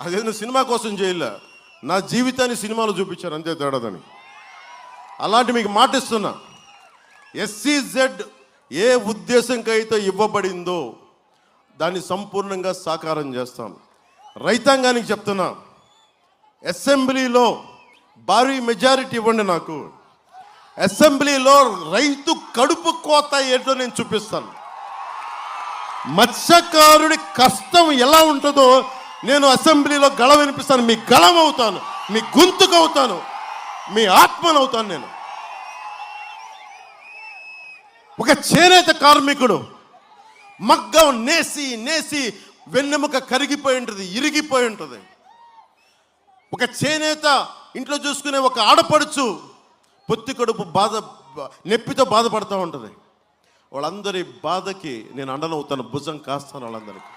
అదేదో సినిమా కోసం చేయలే, నా జీవితాన్ని సినిమాలో చూపించారు అంతే తేడాదని. అలాంటి మీకు మాటిస్తున్నా, ఎస్సీజెడ్ ఏ ఉద్దేశంకైతే ఇవ్వబడిందో దాన్ని సంపూర్ణంగా సాకారం చేస్తాం. రైతాంగానికి చెప్తున్నా, అసెంబ్లీలో భారీ మెజారిటీ ఇవ్వండి నాకు. అసెంబ్లీలో రైతు కడుపు కోత ఏంటో నేను చూపిస్తాను. మత్స్యకారుడి కష్టం ఎలా ఉంటుందో నేను అసెంబ్లీలో గళం వినిపిస్తాను. మీ గళం అవుతాను, మీ గొంతుకు అవుతాను, మీ ఆత్మనవుతాను. నేను ఒక చేనేత కార్మికుడు మగ్గం నేసి నేసి వెన్నెముక కరిగిపోయి ఉంటుంది, ఇరిగిపోయి ఉంటుంది. ఒక చేనేత ఇంట్లో చూసుకునే ఒక ఆడపడుచు పొత్తి కడుపు నొప్పితో బాధపడుతూ ఉంటుంది. వాళ్ళందరి బాధకి నేను అండనవుతాను, భుజం కాస్తాను వాళ్ళందరికీ.